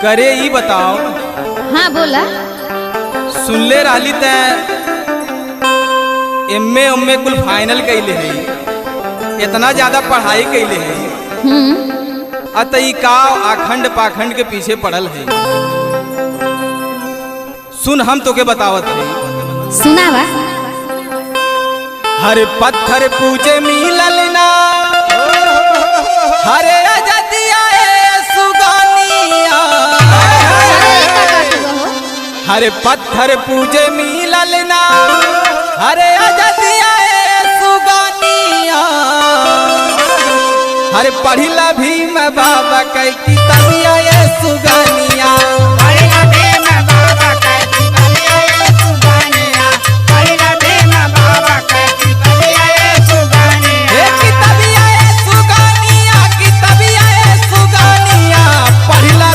करे ही बताओ। हाँ बोला। सुनले रहली त एमए उम्मे कुल फाइनल कैले है, इतना ज्यादा पढ़ाई कैले है, अतई का आखंड पाखंड के पीछे पड़ल है। सुन हम तो के बतावत है। सुनावा। हर पत्थर पूजे मिलल ना, हरे अजदिया सुगानिया। हरे पत्थर पूजे मिलल ना, हरे अजदिया सुगानिया। हरे पढ़िला भीम बाबा के किताबिया